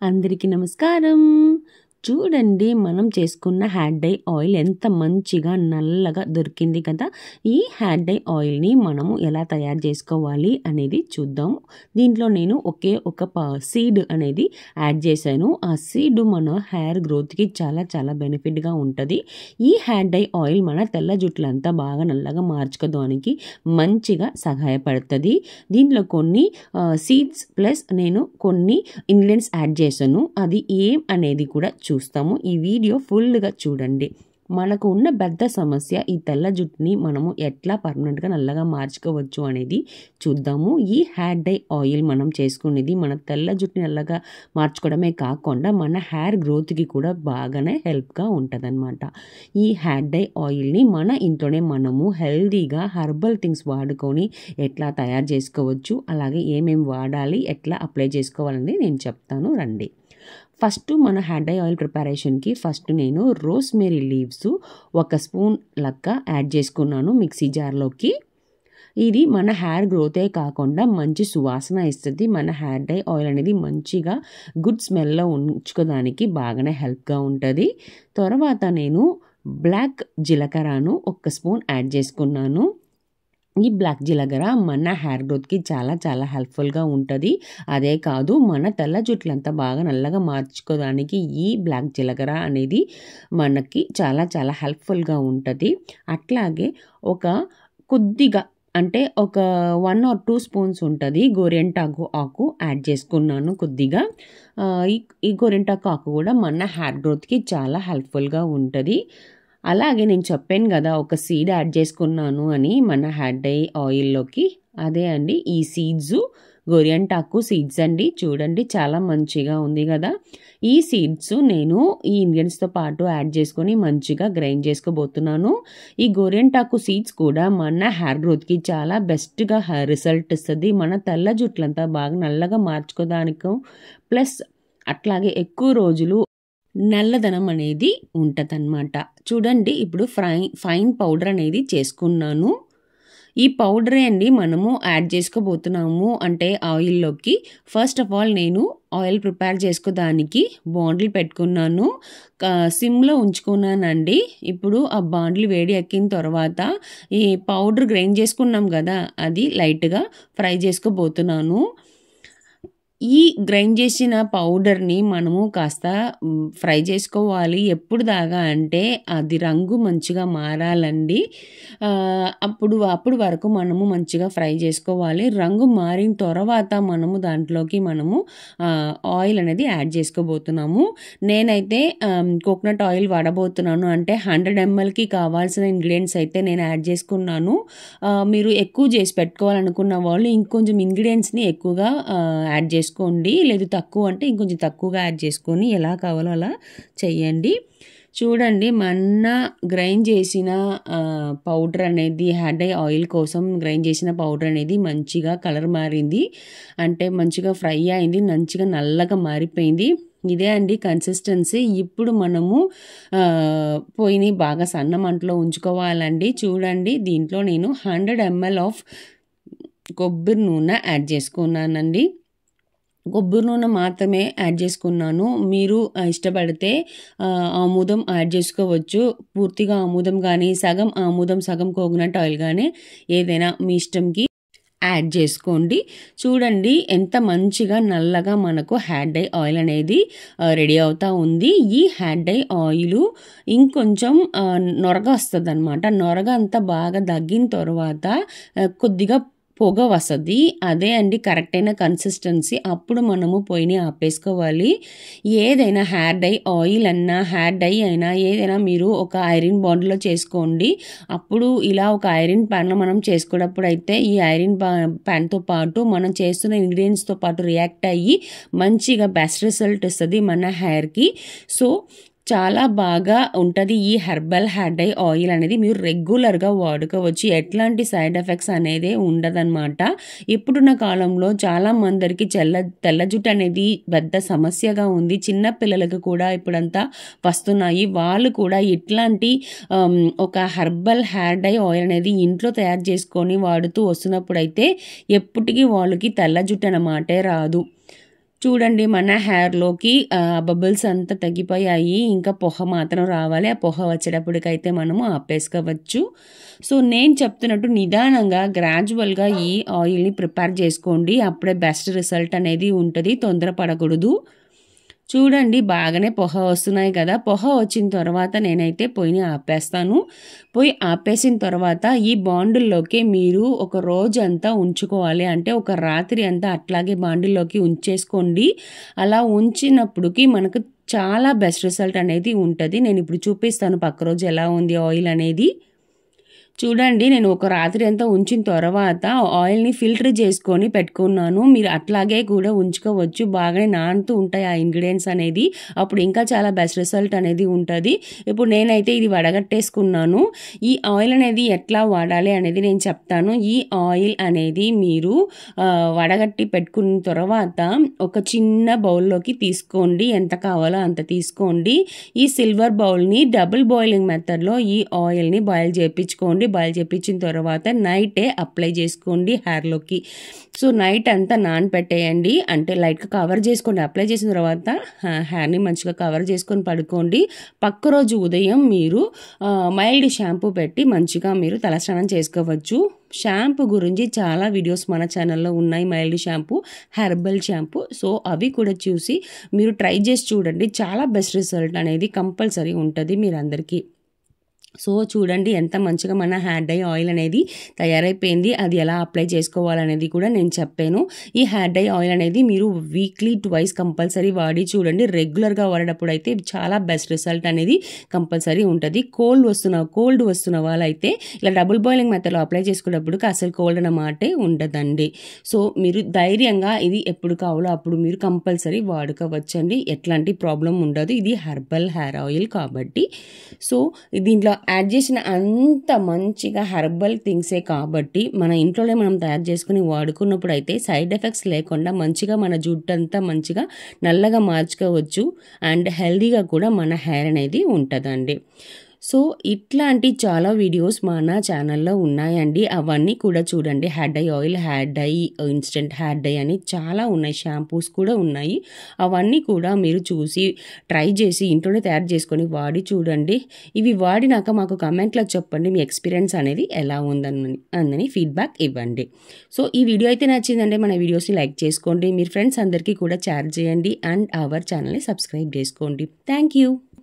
అందరికీ నమస్కారం. చూడండి, మనం చేసుకున్న హెయిర్ డై ఆయిల్ ఎంత మంచిగా నల్లగా దొరికింది కదా. ఈ హెయిర్ డై ఆయిల్ని మనము ఎలా తయారు చేసుకోవాలి అనేది చూద్దాం. దీంట్లో నేను ఒక సీడ్ అనేది యాడ్ చేశాను. ఆ సీడ్ మన హెయిర్ గ్రోత్కి చాలా చాలా బెనిఫిట్గా ఉంటుంది. ఈ హెయిర్ డై ఆయిల్ మన తెల్ల జుట్లంతా బాగా నల్లగా మార్చుకోవడానికి మంచిగా సహాయపడుతుంది. దీంట్లో కొన్ని సీడ్స్ ప్లస్ నేను కొన్ని ఇంగ్రీడియంట్స్ యాడ్ చేశాను. అది ఏం అనేది కూడా చూస్తాము. ఈ వీడియో ఫుల్గా చూడండి. మనకు ఉన్న పెద్ద సమస్య ఈ తెల్ల జుట్టుని మనము ఎట్లా పర్మనెంట్గా నల్లగా మార్చుకోవచ్చు అనేది చూద్దాము. ఈ హెయిర్ డై ఆయిల్ మనం చేసుకునేది మన తెల్ల జుట్టుని నల్లగా మార్చుకోవడమే కాకుండా మన హెయిర్ గ్రోత్కి కూడా బాగానే హెల్ప్గా ఉంటుందన్నమాట. ఈ హెయిర్ డై ఆయిల్ని మన ఇంట్లోనే మనము హెల్దీగా హెర్బల్ థింగ్స్ వాడుకొని ఎట్లా తయారు చేసుకోవచ్చు, అలాగే ఏమేమి వాడాలి, ఎట్లా అప్లై చేసుకోవాలని నేను చెప్తాను రండి. ఫస్ట్ మన హెయిర్ డై ఆయిల్ ప్రిపరేషన్కి నేను రోస్మేరీ లీవ్స్ 1 స్పూన్ లెక్క యాడ్ చేసుకున్నాను మిక్సీ జార్లోకి. ఇది మన హెయిర్ గ్రోతే కాకుండా మంచి సువాసన ఇస్తుంది. మన హెయిర్ డై ఆయిల్ అనేది మంచిగా గుడ్ స్మెల్లో ఉంచుకోవడానికి బాగానే హెల్ప్గా ఉంటుంది. తర్వాత నేను బ్లాక్ జీలకర్రను 1 స్పూన్ యాడ్ చేసుకున్నాను. ఈ బ్లాక్ జీలకర్ర మన హెయిర్ గ్రోత్కి చాలా చాలా హెల్ప్ఫుల్గా ఉంటుంది. అదే కాదు, మన తెల్ల జుట్లంతా బాగా నల్లగా మార్చుకోవడానికి ఈ బ్లాక్ జీలకర్ర అనేది మనకి చాలా చాలా హెల్ప్ఫుల్గా ఉంటుంది. అట్లాగే కొద్దిగా అంటే 1 or 2 స్పూన్స్ ఉంటుంది గోరింటాకు ఆకు యాడ్ చేసుకున్నాను కొద్దిగా. ఈ గోరింటాకు ఆకు కూడా మన హెయిర్ గ్రోత్కి చాలా హెల్ప్ఫుల్గా ఉంటుంది. అలాగే నేను చెప్పాను కదా, ఒక సీడ్ యాడ్ చేసుకున్నాను అని మన హెయిర్ డై ఆయిల్లోకి. అదే అండి ఈ సీడ్స్, గోరింటాకు సీడ్స్ అండి. చూడండి చాలా మంచిగా ఉంది కదా. ఈ సీడ్స్ నేను ఈ ఇంగ్రీడియంట్స్తో పాటు యాడ్ చేసుకొని మంచిగా గ్రైండ్ చేసుకోబోతున్నాను. ఈ గోరింటాకు సీడ్స్ కూడా మన హెయిర్ గ్రోత్కి చాలా బెస్ట్గా రిజల్ట్ ఇస్తుంది. మన తెల్ల జుట్లంతా బాగా నల్లగా మార్చుకోవడానికి ప్లస్ అట్లాగే ఎక్కువ రోజులు నల్లదనం అనేది ఉంటుందన్నమాట. చూడండి, ఇప్పుడు ఫైన్ పౌడర్ అనేది చేసుకున్నాను. ఈ పౌడరే అండి మనము యాడ్ చేసుకోబోతున్నాము అంటే ఆయిల్లోకి. ఫస్ట్ ఆఫ్ ఆల్ నేను ఆయిల్ ప్రిపేర్ చేసుకోవడానికి బాండ్లు పెట్టుకున్నాను. సిమ్లో ఉంచుకున్నానండి. ఇప్పుడు ఆ బాండ్లు వేడి ఎక్కిన తర్వాత ఈ పౌడర్ గ్రైండ్ చేసుకున్నాం కదా, అది లైట్గా ఫ్రై చేసుకోబోతున్నాను. ఈ గ్రైండ్ చేసిన పౌడర్ని మనము కాస్త ఫ్రై చేసుకోవాలి. ఎప్పుడు దాకా అంటే అది రంగు మంచిగా మారాలండి. అప్పుడు వరకు మనము మంచిగా ఫ్రై చేసుకోవాలి. రంగు మారిన తర్వాత దాంట్లోకి ఆయిల్ అనేది యాడ్ చేసుకోబోతున్నాము. నేనైతే కోకోనట్ ఆయిల్ వాడబోతున్నాను. అంటే 100 mlకి కావాల్సిన ఇంగ్రీడియంట్స్ అయితే నేను యాడ్ చేసుకున్నాను. మీరు ఎక్కువ చేసి పెట్టుకోవాలనుకున్న వాళ్ళు ఇంకొంచెం ఇంగ్రీడియంట్స్ని ఎక్కువగా యాడ్ చేసుకోండి. లేదు తక్కువ అంటే ఇంకొంచెం తక్కువగా యాడ్ చేసుకొని ఎలా కావాలో అలా చెయ్యండి. చూడండి, మన గ్రైండ్ చేసిన పౌడర్ అనేది హెయిర్ డై ఆయిల్ కోసం గ్రైండ్ చేసిన పౌడర్ అనేది మంచిగా కలర్ మారింది. అంటే మంచిగా ఫ్రై అయింది, మంచిగా నల్లగా మారిపోయింది. ఇదే అండి కన్సిస్టెన్సీ. ఇప్పుడు మనము పొయ్యిని బాగా సన్న మంటలో ఉంచుకోవాలండి. చూడండి, దీంట్లో నేను 100 ml ఆఫ్ కొబ్బరి నూనె యాడ్ చేసుకున్నానండి. కొబ్బరి నూనె మాత్రమే యాడ్ చేసుకున్నాను. మీరు ఇష్టపడితే ఆముదం యాడ్ చేసుకోవచ్చు. పూర్తిగా ఆముదం కానీ, సగం ఆముదం సగం కోకోనట్ ఆయిల్ కానీ ఏదైనా మీ ఇష్టంకి యాడ్ చేసుకోండి. చూడండి ఎంత మంచిగా నల్లగా మనకు హెయిర్ డై ఆయిల్ అనేది రెడీ అవుతూ ఉంది. ఈ హెయిర్ డై ఆయిల్ ఇంకొంచెం నొరగ వస్తుంది అనమాట. నొరగ అంతా బాగా తగ్గిన తర్వాత కొద్దిగా పొగ వస్తుంది. అదే అండి కరెక్ట్ అయిన కన్సిస్టెన్సీ. అప్పుడు మనము పొయ్యిని ఆపేసుకోవాలి. ఏదైనా హెయిర్ డై ఆయిల్ అన్నా హెయిర్ డై అయినా ఏదైనా మీరు ఒక ఐరన్ బాండ్లో చేసుకోండి. అప్పుడు ఇలా ఒక ఐరన్ ప్యాన్లో మనం చేసుకున్నప్పుడు అయితే ఈ ఐరన్ ప్యాన్తో పాటు మనం చేస్తున్న ఇంగ్రీడియంట్స్తో పాటు రియాక్ట్ అయ్యి మంచిగా బెస్ట్ రిజల్ట్ ఇస్తుంది మన హెయిర్కి. సో చాలా బాగా ఉంటుంది. ఈ హెర్బల్ హెయిర్ డై ఆయిల్ అనేది మీరు రెగ్యులర్గా వాడుకోవచ్చు. ఎట్లాంటి సైడ్ ఎఫెక్ట్స్ అనేది ఉండదన్నమాట. ఇప్పుడున్న కాలంలో చాలా మందికి తెల్ల జుట్టు అనేది పెద్ద సమస్యగా ఉంది. చిన్న పిల్లలకు కూడా ఇప్పుడంతా వస్తున్నాయి. వాళ్ళు కూడా ఇట్లాంటి ఒక హెర్బల్ హెయిర్ డై ఆయిల్ అనేది ఇంట్లో తయారు చేసుకొని వాడుతూ వస్తున్నప్పుడు అయితే ఎప్పటికీ వాళ్ళకి తెల్ల జుట్టు అన్నమాటే రాదు. చూడండి మన హెయిర్లోకి బబుల్స్ అంతా తగ్గిపోయాయి. ఇంకా పొగ మాత్రం రావాలి. ఆ పొగ వచ్చేటప్పటికైతే మనము ఆపేసుకోవచ్చు. సో నేను చెప్తున్నట్టు నిదానంగా గ్రాడ్యువల్గా ఈ ఆయిల్ని ప్రిపేర్ చేసుకోండి. అప్పుడే బెస్ట్ రిజల్ట్ అనేది ఉంటుంది. తొందరపడకూడదు. చూడండి బాగానే పొగ వస్తున్నాయి కదా. పొగ వచ్చిన తర్వాత నేనైతే పొయ్యిని ఆపేస్తాను. పొయ్యి ఆపేసిన తర్వాత ఈ బాండిల్లోకి మీరు ఒక రోజంతా ఉంచుకోవాలి. అంటే ఒక రాత్రి అంతా అట్లాగే బాండిల్లోకి ఉంచేసుకోండి. అలా ఉంచినప్పటికి మనకు చాలా బెస్ట్ రిజల్ట్ అనేది ఉంటుంది. నేను ఇప్పుడు చూపిస్తాను పక్క రోజు ఎలా ఉంది ఆయిల్ అనేది. చూడండి నేను ఒక రాత్రి అంతా ఉంచిన తర్వాత ఆయిల్ని ఫిల్టర్ చేసుకొని పెట్టుకున్నాను. మీరు అట్లాగే కూడా ఉంచుకోవచ్చు. బాగానే నానుతూ ఉంటాయి ఆ ఇంగ్రీడియంట్స్ అనేది. అప్పుడు ఇంకా చాలా బెస్ట్ రిజల్ట్ అనేది ఉంటుంది. ఇప్పుడు నేనైతే ఇది వడగట్టేసుకున్నాను. ఈ ఆయిల్ అనేది ఎట్లా వాడాలి అనేది నేను చెప్తాను. ఈ ఆయిల్ అనేది మీరు వడగట్టి పెట్టుకున్న తర్వాత ఒక చిన్న బౌల్లోకి తీసుకోండి. ఎంత కావాలో అంత తీసుకోండి. ఈ సిల్వర్ బౌల్ని డబుల్ బాయిలింగ్ మెథడ్లో ఈ ఆయిల్ని బాయిల్ చేయించుకోండి. బాయిల్ చేయించిన తర్వాత నైటే అప్లై చేసుకోండి హెయిర్లోకి. సో నైట్ అంతా నానపెట్టేయండి. అంటే లైట్గా కవర్ చేసుకోండి. అప్లై చేసిన తర్వాత హెయిర్ని మంచిగా కవర్ చేసుకొని పడుకోండి. పక్క రోజు ఉదయం మీరు మైల్డ్ షాంపూ పెట్టి మంచిగా మీరు తలస్నానం చేసుకోవచ్చు. షాంపూ గురించి చాలా వీడియోస్ మన ఛానల్లో ఉన్నాయి. Mild shampoo, herbal shampoo. So అవి కూడా చూసి మీరు ట్రై చేసి చూడండి. చాలా బెస్ట్ రిజల్ట్ అనేది కంపల్సరీ ఉంటుంది మీరందరికీ. సో చూడండి ఎంత మంచిగా మన హెయిర్ డై ఆయిల్ అనేది తయారైపోయింది. అది ఎలా అప్లై చేసుకోవాలనేది కూడా నేను చెప్పాను. ఈ హెయిర్ డై ఆయిల్ అనేది మీరు వీక్లీ ట్వైస్ కంపల్సరీ వాడి చూడండి. రెగ్యులర్గా వాడేటప్పుడు అయితే చాలా బెస్ట్ రిజల్ట్ అనేది కంపల్సరీ ఉంటుంది. కోల్డ్ వస్తున్న వాళ్ళైతే ఇలా డబుల్ బాయిలింగ్ మెథడ్లో అప్లై చేసుకునేటప్పుడు అసలు కోల్డ్ అన్న మాటే ఉండదండి. సో మీరు ధైర్యంగా ఇది ఎప్పుడు కావాలో అప్పుడు మీరు కంపల్సరీ వాడుకోవచ్చండి. ఎట్లాంటి ప్రాబ్లం ఉండదు. ఇది హెర్బల్ హెయిర్ ఆయిల్ కాబట్టి. సో దీంట్లో యాడ్ చేసిన అంత మంచిగా హెర్బల్ థింగ్సే కాబట్టి మన ఇంట్లోనే మనం తయారు చేసుకుని వాడుకున్నప్పుడు అయితే సైడ్ ఎఫెక్ట్స్ లేకుండా మంచిగా మన జుట్టు అంతా మంచిగా నల్లగా మార్చుకోవచ్చు. అండ్ హెల్దీగా కూడా మన హెయిర్ అనేది ఉంటుందండి. సో ఇట్లాంటి చాలా వీడియోస్ మన ఛానల్లో ఉన్నాయండి. అవన్నీ కూడా చూడండి. Hair dye oil, hair dye, instant hair dye అని చాలా ఉన్నాయి. షాంపూస్ కూడా ఉన్నాయి. అవన్నీ కూడా మీరు చూసి ట్రై చేసి ఇంట్లోనే తయారు చేసుకొని వాడి చూడండి. ఇవి వాడినాక మాకు కమెంట్లో చెప్పండి మీ ఎక్స్పీరియన్స్ అనేది ఎలా ఉందని ఫీడ్బ్యాక్ ఇవ్వండి. సో ఈ వీడియో అయితే నచ్చిందండి. మన వీడియోస్ని లైక్ చేసుకోండి. మీ ఫ్రెండ్స్ అందరికీ కూడా షేర్ చేయండి. అండ్ అవర్ ఛానల్ని సబ్స్క్రైబ్ చేసుకోండి. Thank you.